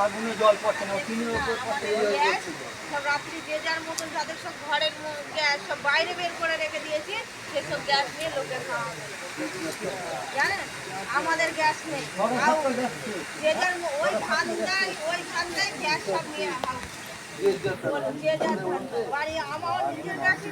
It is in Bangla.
আগুনে জল পড়ছে না, টিনের উপর পড়ছে। সব রাত্রি যে যার মতন যাদের সব ঘরের গ্যাস সব বাইরে বের করে রেখে দিয়েছি, সেসব গ্যাস নিয়ে লোকের খাওয়া জানেন, আমাদের গ্যাস নেই। যে যার ওই ঠান্ডায় গ্যাস সব নিয়ে যে যার বাড়ি আমার নিজের গ্যাসই